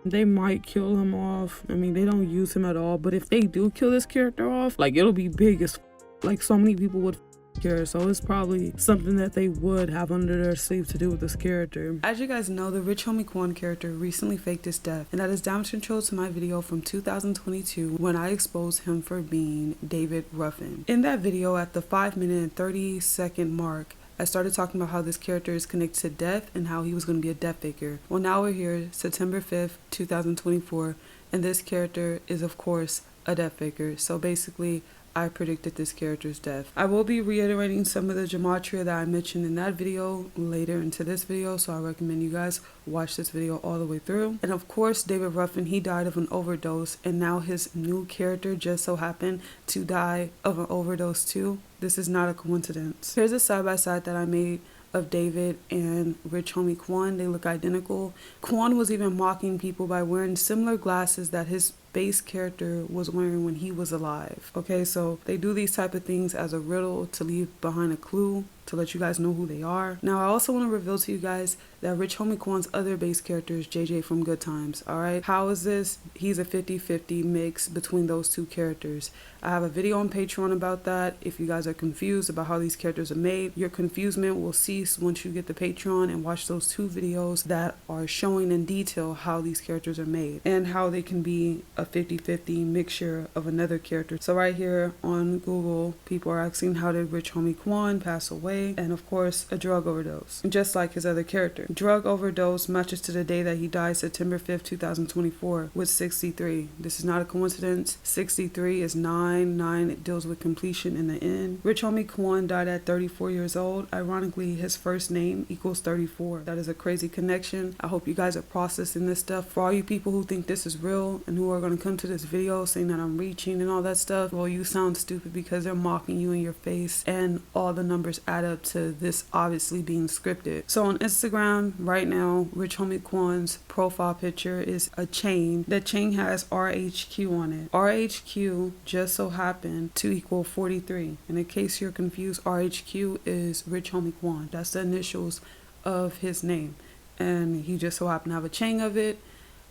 They might kill him off. I mean, they don't use him at all, but if they do kill this character off, like, it'll be big as like so many people would care. So it's probably something that they would have under their sleeve to do with this character. As you guys know, the rich homie Quan character recently faked his death, and that is damage control to my video from 2022 when I exposed him for being David Ruffin. In that video, at the 5-minute and 30-second mark, I started talking about how this character is connected to death and how he was going to be a death faker. Well, now we're here, September 5th, 2024, and this character is, of course, a death faker. So basically, I predicted this character's death. I will be reiterating some of the gematria that I mentioned in that video later into this video, so I recommend you guys watch this video all the way through. And of course, David Ruffin, he died of an overdose, and now his new character just so happened to die of an overdose too. This is not a coincidence. Here's a side-by-side that I made of David and rich homie Quan. They look identical. Quan was even mocking people by wearing similar glasses that his base character was wearing when he was alive. Okay, so they do these type of things as a riddle to leave behind a clue to let you guys know who they are. Now, I also want to reveal to you guys that rich homie Quan's other base character is JJ from Good Times. All right, how is this? He's a 50-50 mix between those two characters. I have a video on Patreon about that. If you guys are confused about how these characters are made, your confusement will cease once you get the Patreon and watch those two videos that are showing in detail how these characters are made and how they can be a 50-50 mixture of another character. So right here on Google, people are asking, how did rich homie Quan pass away? And of course, a drug overdose, just like his other character. Drug overdose matches to the day that he died, September 5th, 2024, with 63. This is not a coincidence. 63 is 9. It deals with completion in the end. Rich homie Quan died at 34 years old. Ironically, his first name equals 34. That is a crazy connection. I hope you guys are processing this stuff. For all you people who think this is real and who are going to come to this video saying that I'm reaching and all that stuff, well, you sound stupid because they're mocking you in your face and all the numbers add up to this obviously being scripted. So on Instagram right now, rich homie Quan's profile picture is a chain. The chain has RHQ on it. RHQ just so happened to equal 43. And in case you're confused, RHQ is rich homie Quan. That's the initials of his name. And he just so happened to have a chain of it.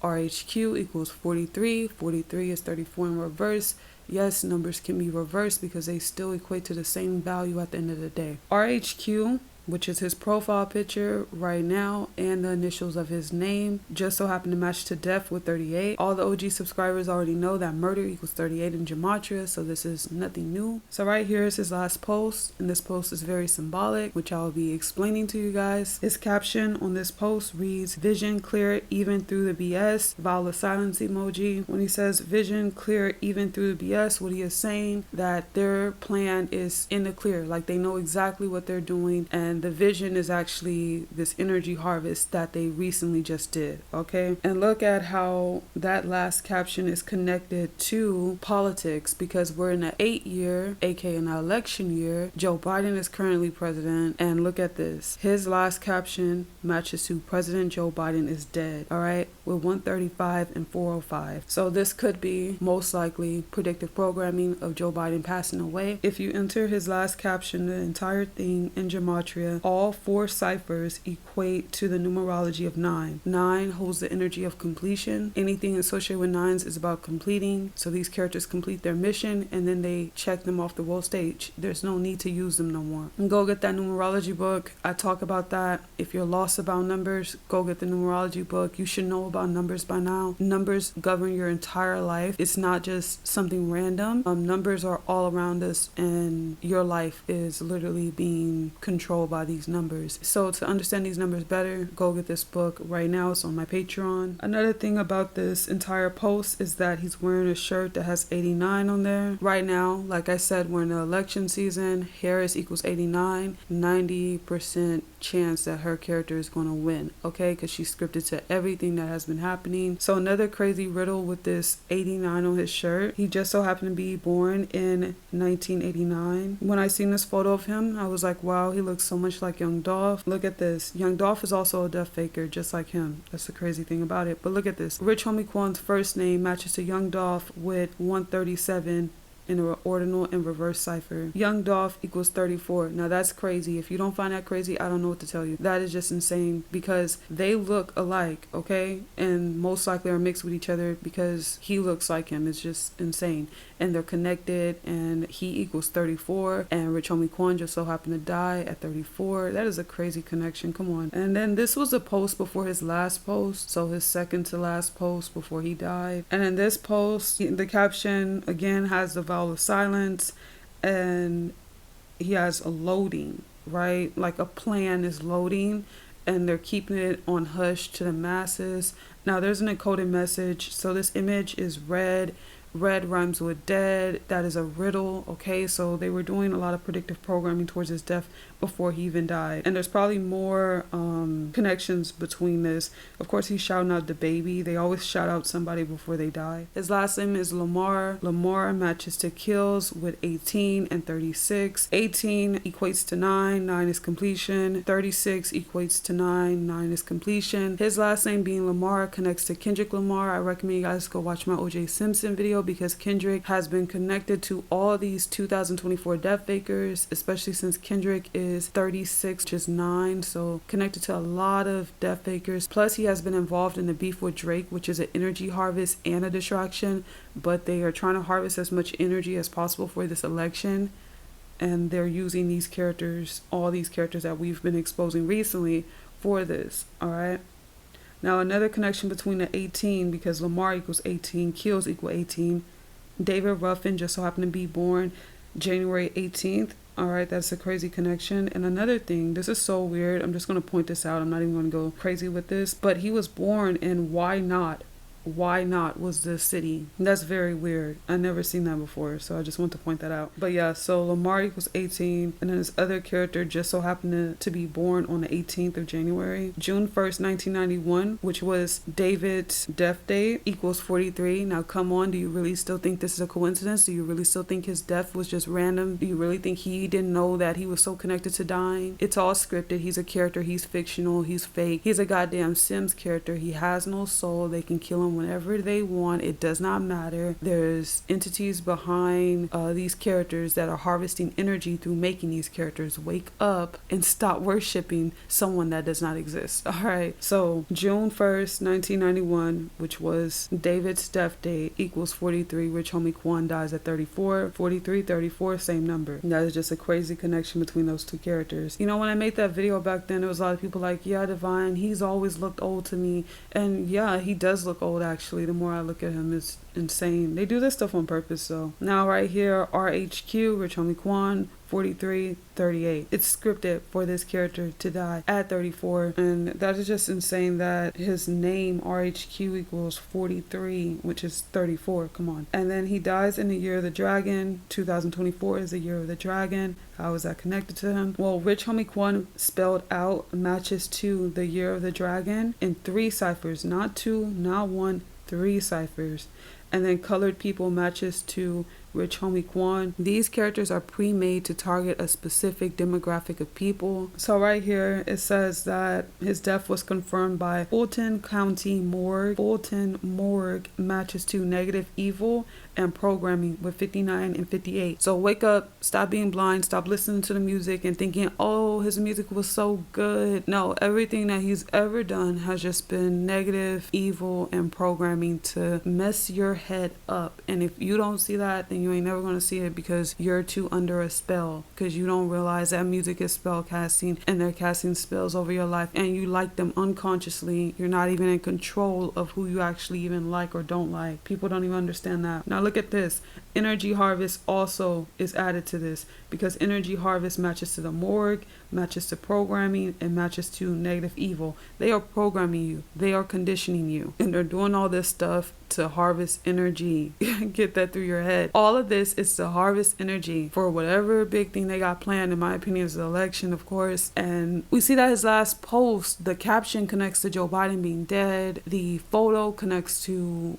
RHQ equals 43. 43 is 34 in reverse. Yes, numbers can be reversed because they still equate to the same value at the end of the day. RHQ, which is his profile picture right now, and the initials of his name, just so happen to match to death with 38. All the OG subscribers already know that murder equals 38 in gematria, so this is nothing new. So right here is his last post, and this post is very symbolic, which I'll be explaining to you guys. His caption on this post reads, "Vision clear even through the BS," vowel of silence emoji. When he says vision clear even through the BS, what he is saying that their plan is in the clear, like they know exactly what they're doing, and the vision is actually this energy harvest that they recently just did. Okay, and look at how that last caption is connected to politics, because we're in an 8-year, aka an election year. Joe Biden is currently president, and look at this, his last caption matches to President Joe Biden is dead. All right, with 135 and 405. So this could be most likely predictive programming of Joe Biden passing away. If you enter his last caption, the entire thing in gematria, all 4 ciphers equate to the numerology of 9. 9 holds the energy of completion. Anything associated with 9s is about completing. So these characters complete their mission and then they check them off the world stage. There's no need to use them no more. And go get that numerology book. I talk about that. If you're lost about numbers, go get the numerology book. You should know about numbers by now. Numbers govern your entire life. It's not just something random. Numbers are all around us, and your life is literally being controlled by these numbers. So to understand these numbers better, go get this book right now. It's on my Patreon. Another thing about this entire post is that he's wearing a shirt that has 89 on there. Right now, like I said, we're in the election season. Harris equals 89. 90% chance that her character is going to win, okay, because she's scripted to everything that has been happening. So another crazy riddle with this 89 on his shirt. He just so happened to be born in 1989. When I seen this photo of him, I was like, wow, he looks so much like Young Dolph. Look at this. Young Dolph is also a death faker, just like him. That's the crazy thing about it. But look at this. Rich homie Quan's first name matches to Young Dolph with 137 in an ordinal and reverse cipher. Young Dolph equals 34. Now that's crazy. If you don't find that crazy, I don't know what to tell you. That is just insane because they look alike, okay? And most likely are mixed with each other because he looks like him. It's just insane. And they're connected, and he equals 34, and Rich Homie Quan just so happened to die at 34. That is a crazy connection. Come on. And then this was a post before his last post, so his second to last post before he died. And in this post, the caption again has the vowel of silence, and he has a loading, right? Like a plan is loading, and they're keeping it on hush to the masses. Now there's an encoded message, so this image is red. Red rhymes with dead. That is a riddle, okay? So they were doing a lot of predictive programming towards his death before he even died. And there's probably more connections between this. Of course, he's shouting out the baby. They always shout out somebody before they die. His last name is Lamar. Lamar matches to kills with 18 and 36. 18 equates to 9. 9 is completion. 36 equates to 9. 9 is completion. His last name being Lamar connects to Kendrick Lamar. I recommend you guys go watch my O.J. Simpson video because Kendrick has been connected to all these 2024 death fakers, especially since Kendrick is 36, which is 9, so connected to a lot of death fakers. Plus he has been involved in the beef with Drake, which is an energy harvest and a distraction, but they are trying to harvest as much energy as possible for this election, and they're using these characters, all these characters that we've been exposing recently for this. All right, now another connection between the 18, because Lamar equals 18, kills equal 18. David Ruffin just so happened to be born January 18th. All right, that's a crazy connection. And another thing, this is so weird. I'm just going to point this out. I'm not even going to go crazy with this. But he was born in Why Not? Why Not was the city. That's very weird. I never seen that before, so I just want to point that out. But yeah, so Lamar equals 18, and then his other character just so happened to be born on the 18th of January. June 1st, 1991, which was David's death date, equals 43. Now come on, do you really still think this is a coincidence? Do you really still think his death was just random? Do you really think he didn't know that he was so connected to dying? It's all scripted. He's a character. He's fictional. He's fake. He's a goddamn Sims character. He has no soul. They can kill him whenever they want. It does not matter. There's entities behind these characters that are harvesting energy through making these characters. Wake up and stop worshiping someone that does not exist. All right, so June 1st 1991, which was David's death date, equals 43. Rich Homie Quan dies at 34. 43, 34, same number. And that is just a crazy connection between those two characters. You know, when I made that video back then, there was a lot of people like, yeah, Divine, he's always looked old to me. And yeah, he does look old. Actually, the more I look at him, it's insane. They do this stuff on purpose. So now right here, RHQ, Rich Homie Quan, 43, 38. It's scripted for this character to die at 34, and that is just insane that his name RHQ equals 43, which is 34. Come on. And then he dies in the year of the dragon. 2024 is the year of the dragon. How is that connected to him? Well, Rich Homie Quan spelled out matches to the year of the dragon in 3 ciphers, not 2, not 1, 3 ciphers. And then colored people matches to Rich Homie Quan. These characters are pre-made to target a specific demographic of people. So right here it says that his death was confirmed by Fulton County Morgue. Fulton Morgue matches to negative evil and programming with 59 and 58. So wake up, stop being blind, stop listening to the music and thinking, oh, his music was so good. No, everything that he's ever done has just been negative, evil, and programming to mess your head up. And if you don't see that, then you ain't never gonna see it because you're too under a spell, because you don't realize that music is spell casting and they're casting spells over your life and you like them unconsciously. You're not even in control of who you actually even like or don't like. People don't even understand that. Now look at this. Energy harvest also is added to this because energy harvest matches to the morgue, matches to programming, and matches to negative evil. They are programming you. They are conditioning you. And they're doing all this stuff to harvest energy. Get that through your head. All of this is to harvest energy for whatever big thing they got planned. In my opinion, is the election, of course. And we see that his last post, the caption connects to Joe Biden being dead. The photo connects to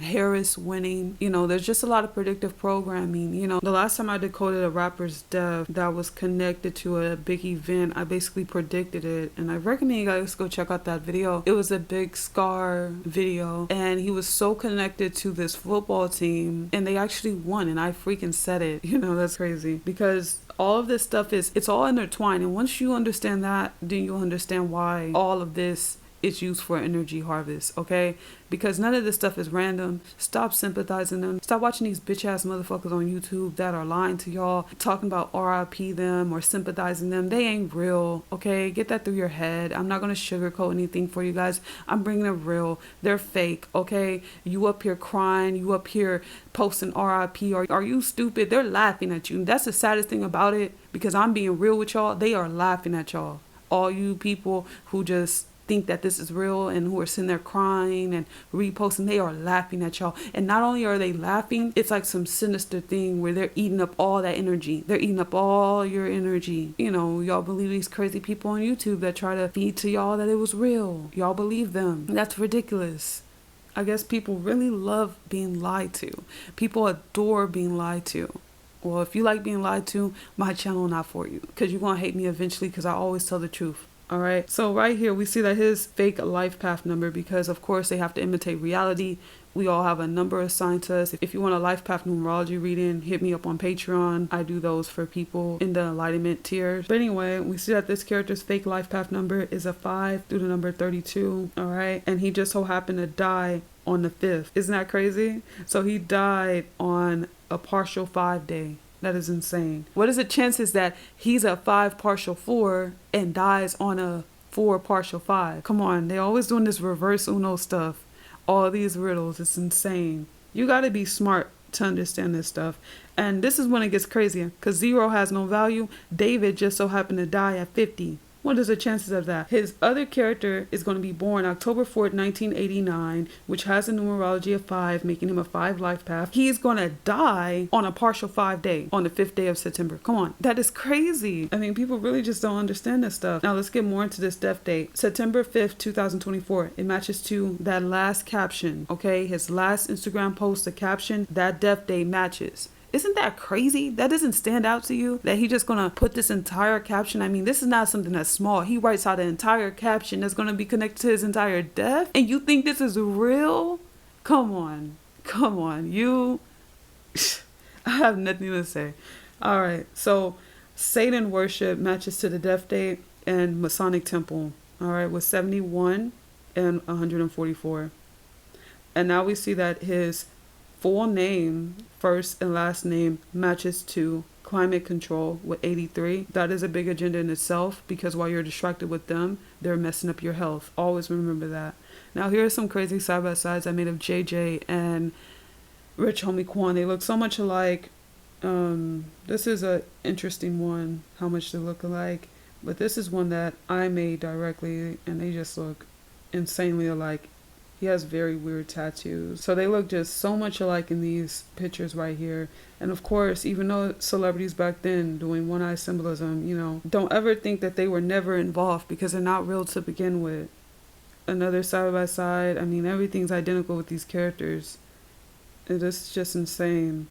Harris winning. You know, there's just a lot of predictions predictive programming. You know, the last time I decoded a rapper's death that was connected to a big event, I basically predicted it, and I recommend you guys go check out that video. It was a Big Scar video, and he was so connected to this football team, and they actually won, and I freaking said it. You know, that's crazy, because all of this stuff it's all intertwined, and once you understand that, then you'll understand why all of this is used for energy harvest, okay? Because none of this stuff is random. Stop sympathizing them. Stop watching these bitch ass motherfuckers on YouTube that are lying to y'all, talking about RIP them or sympathizing them. They ain't real, okay? Get that through your head. I'm not gonna sugarcoat anything for you guys. I'm bringing it real. They're fake, okay? You up here crying, you up here posting RIP, or are you stupid? They're laughing at you. That's the saddest thing about it, because I'm being real with y'all. They are laughing at y'all. All you people who just think that this is real and who are sitting there crying and reposting, they are laughing at y'all. And not only are they laughing, it's like some sinister thing where they're eating up all that energy. They're eating up all your energy. You know, y'all believe these crazy people on YouTube that try to feed to y'all that it was real. Y'all believe them. That's ridiculous. I guess people really love being lied to. People adore being lied to. Well, if you like being lied to, my channel not for you, because you're going to hate me eventually, because I always tell the truth. All right, so right here we see that his fake life path number, because of course they have to imitate reality. We all have a number assigned to us. If you want a life path numerology reading, hit me up on Patreon. I do those for people in the enlightenment tiers. But anyway, we see that this character's fake life path number is a 5 through the number 32. All right, and he just so happened to die on the 5th. Isn't that crazy? So he died on a partial 5 day. That is insane. What is the chances that he's a 5 partial 4 and dies on a 4 partial 5? Come on, they always doing this reverse Uno stuff. All these riddles, it's insane. You gotta be smart to understand this stuff. And this is when it gets crazier, because 0 has no value. David just so happened to die at 50. What is the chances of that? His other character is going to be born October 4th, 1989, which has a numerology of 5, making him a 5 life path. He's going to die on a partial 5 day, on the 5th day of September. Come on. That is crazy. I mean, people really just don't understand this stuff. Now, let's get more into this death date. September 5th, 2024. It matches to that last caption, okay? His last Instagram post, the caption, that death date matches. Isn't that crazy? That doesn't stand out to you? That he just gonna put this entire caption? I mean, this is not something that's small. He writes out an entire caption that's gonna be connected to his entire death, and you think this is real? Come on. Come on. You... I have nothing to say. All right. So, Satan worship matches to the death date and Masonic temple. All right. With 71 and 144. And now we see that his full name, first and last name, matches to climate control with 83. That is a big agenda in itself, because while you're distracted with them, they're messing up your health. Always remember that. Now here are some crazy side-by-sides I made of JJ and Rich Homie Quan. They look so much alike. This is a interesting one, how much they look alike. But this is one that I made directly, and they just look insanely alike. He has very weird tattoos. So they look just so much alike in these pictures right here. And of course, even though celebrities back then doing one-eye symbolism, you know, don't ever think that they were never involved, because they're not real to begin with. Another side-by-side. I mean, everything's identical with these characters. It is just insane.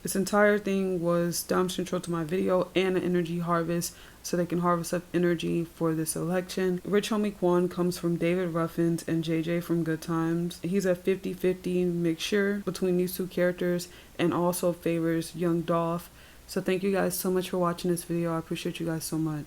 This entire thing was damage control to my video and an energy harvest, so they can harvest up energy for this election. Rich Homie Quan comes from David Ruffin's and JJ from Good Times. He's a 50-50 mixture between these two characters, and also favors young Dolph. So thank you guys so much for watching this video. I appreciate you guys so much.